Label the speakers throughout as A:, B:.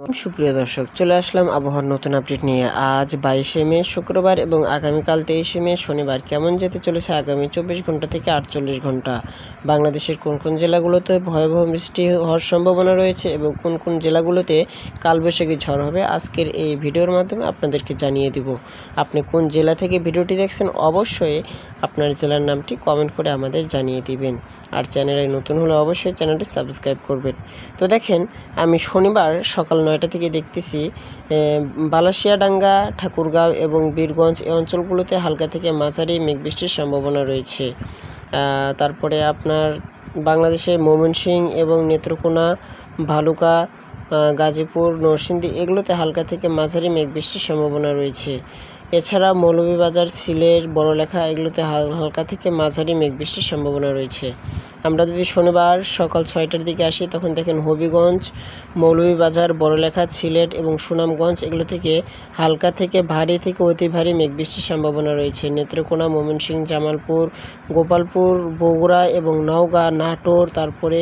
A: সুপ্রিয় দর্শক, চলে আসলাম আবহাওয়ার নতুন আপডেট নিয়ে। আজ 22শে মে শুক্রবার এবং আগামীকাল 23শে মে শনিবার কেমন যেতে চলেছে আগামী 24 ঘন্টা থেকে 48 ঘন্টা, বাংলাদেশের কোন কোন জেলাগুলোতে ভয়াবহ বৃষ্টি হওয়ার সম্ভাবনা রয়েছে এবং কোন কোন জেলাগুলোতে কালবৈশাখী ঝড় হবে, আজকের এই ভিডিওর মাধ্যমে আপনাদেরকে জানিয়ে দিব। আপনি কোন জেলা থেকে ভিডিওটি দেখছেন অবশ্যই আপনার জেলার নামটি কমেন্ট করে আমাদের জানিয়ে দিবেন। আর চ্যানেলে নতুন হলে অবশ্যই চ্যানেলটি সাবস্ক্রাইব করবেন। তো দেখেন, আমি শনিবার সকাল 9টা থেকে দেখতেছি বালাসিয়াডাঙ্গা, ঠাকুরগাঁও এবং বীরগঞ্জ এই অঞ্চলগুলোতে হালকা থেকে মাঝারি মেঘবৃষ্টির সম্ভাবনা রয়েছে। তারপরে আপনার বাংলাদেশে ময়মনসিংহ এবং নেত্রকোনা, ভালুকা, গাজীপুর, নরসিংদী এগুলোতে হালকা থেকে মাঝারি মেঘবৃষ্টির সম্ভাবনা রয়েছে। এছাড়া মৌলভীবাজার, সিলেট, বড়লেখা এগুলোতে হালকা থেকে মাঝারি মেঘবৃষ্টির সম্ভাবনা রয়েছে। আমরা যদি শনিবার সকাল 6টার দিকে আসি, তখন দেখেন হবিগঞ্জ, মৌলভীবাজার, বড়লেখা, সিলেট এবং সুনামগঞ্জ এগুলো থেকে হালকা থেকে ভারী থেকে অতি ভারী মেঘবৃষ্টির সম্ভাবনা রয়েছে। নেত্রকোনা, ময়মনসিংহ, জামালপুর, গোপালপুর, বগুড়া এবং নওগাঁ, নাটোর, তারপরে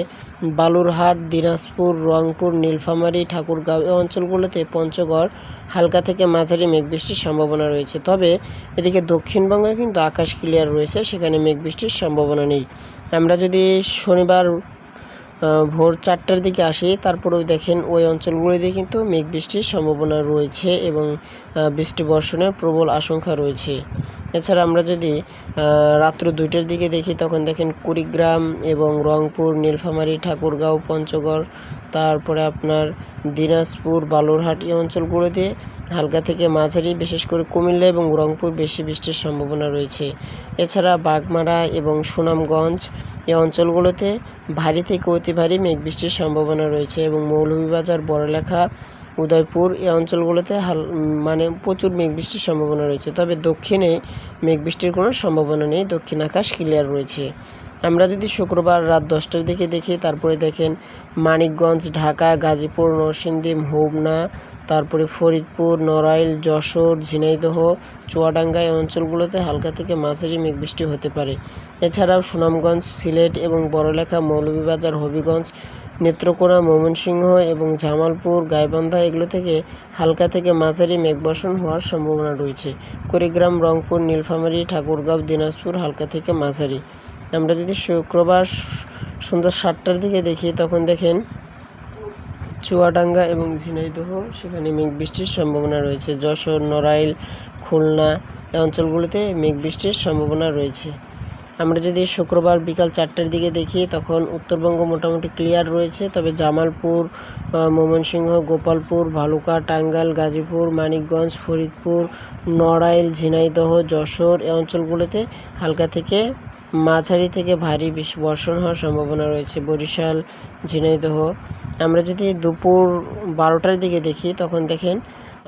A: বালুরহাট, দিনাজপুর, রংপুর, নীলফামারী, ঠাকুরগাঁও এই অঞ্চলগুলোতে পঞ্চগড় হালকা থেকে মাঝারি মেঘবৃষ্টির সম্ভাবনা রয়েছে। তবে এদিকে দক্ষিণবঙ্গে কিন্তু আকাশ ক্লিয়ার রয়েছে, সেখানে মেঘবৃষ্টির সম্ভাবনা নেই। আমরা যদি শনিবার ভোর 4টার দিকে আসি, তারপরেও দেখেন ওই অঞ্চলগুলিতে কিন্তু মেঘ বৃষ্টির সম্ভাবনা রয়েছে এবং বৃষ্টি বর্ষণের প্রবল আশঙ্কা রয়েছে। এছাড়া আমরা যদি রাত্র 2টার দিকে দেখি, তখন দেখেন কুড়িগ্রাম এবং রংপুর, নীলফামারী, ঠাকুরগাঁও, পঞ্চগড়, তারপরে আপনার দিনাজপুর, বালুরহাট এই অঞ্চলগুলোতে হালকা থেকে মাঝারি, বিশেষ করে কুমিল্লা এবং রংপুর বেশি বৃষ্টির সম্ভাবনা রয়েছে। এছাড়া বাগমারা এবং সুনামগঞ্জ এই অঞ্চলগুলোতে ভারী থেকে অতি ভারী মেঘ বৃষ্টির সম্ভাবনা রয়েছে এবং মৌলভীবাজার, বড়লেখা, উদয়পুর এই অঞ্চলগুলোতে প্রচুর মেঘ বৃষ্টির সম্ভাবনা রয়েছে। তবে দক্ষিণে মেঘ বৃষ্টির কোনো সম্ভাবনা নেই, দক্ষিণ আকাশ ক্লিয়ার রয়েছে। আমরা যদি শুক্রবার রাত 10টার দিকে দেখি, তারপরে দেখেন মানিকগঞ্জ, ঢাকা, গাজীপুর, নরসিংদী, হোমনা, তারপরে ফরিদপুর, নড়াইল, যশোর, ঝিনাইদহ, চুয়াডাঙ্গা এই অঞ্চলগুলোতে হালকা থেকে মাঝারি মেঘবৃষ্টি হতে পারে। এছাড়াও সুনামগঞ্জ, সিলেট এবং বড়লেখা, মৌলভীবাজার, হবিগঞ্জ, নেত্রকোনা, ময়মনসিংহ এবং জামালপুর, গাইবান্ধা এগুলো থেকে হালকা থেকে মাঝারি মেঘবর্ষণ হওয়ার সম্ভাবনা রয়েছে। কুড়িগ্রাম, রংপুর, নীলফামারী, ঠাকুরগাঁও, দিনাজপুর হালকা থেকে মাঝারি। আমরা যদি শুক্রবার সন্ধ্যা 7টার দিকে দেখি, তখন দেখেন চুয়াডাঙ্গা এবং ঝিনাইদহ সেখানে মেঘ বৃষ্টির সম্ভাবনা রয়েছে। যশোর, নড়াইল, খুলনা এই অঞ্চলগুলিতে মেঘ বৃষ্টির সম্ভাবনা রয়েছে। আমরা যদি শুক্রবার বিকাল 4টার দিকে দেখি, তখন উত্তরবঙ্গ মোটামুটি ক্লিয়ার রয়েছে। তবে জামালপুর, ময়মনসিংহ, গোপালপুর, ভালুকা, টাঙ্গাইল, গাজীপুর, মানিকগঞ্জ, ফরিদপুর, নড়াইল, ঝিনাইদহ, যশোর এই অঞ্চলগুলোতে হালকা থেকে মাঝারি থেকে ভারী বর্ষণ হওয়ার সম্ভাবনা রয়েছে। বরিশাল, ঝিনাইদহ। আমরা যদি দুপুর 12টার দিকে দেখি, তখন দেখেন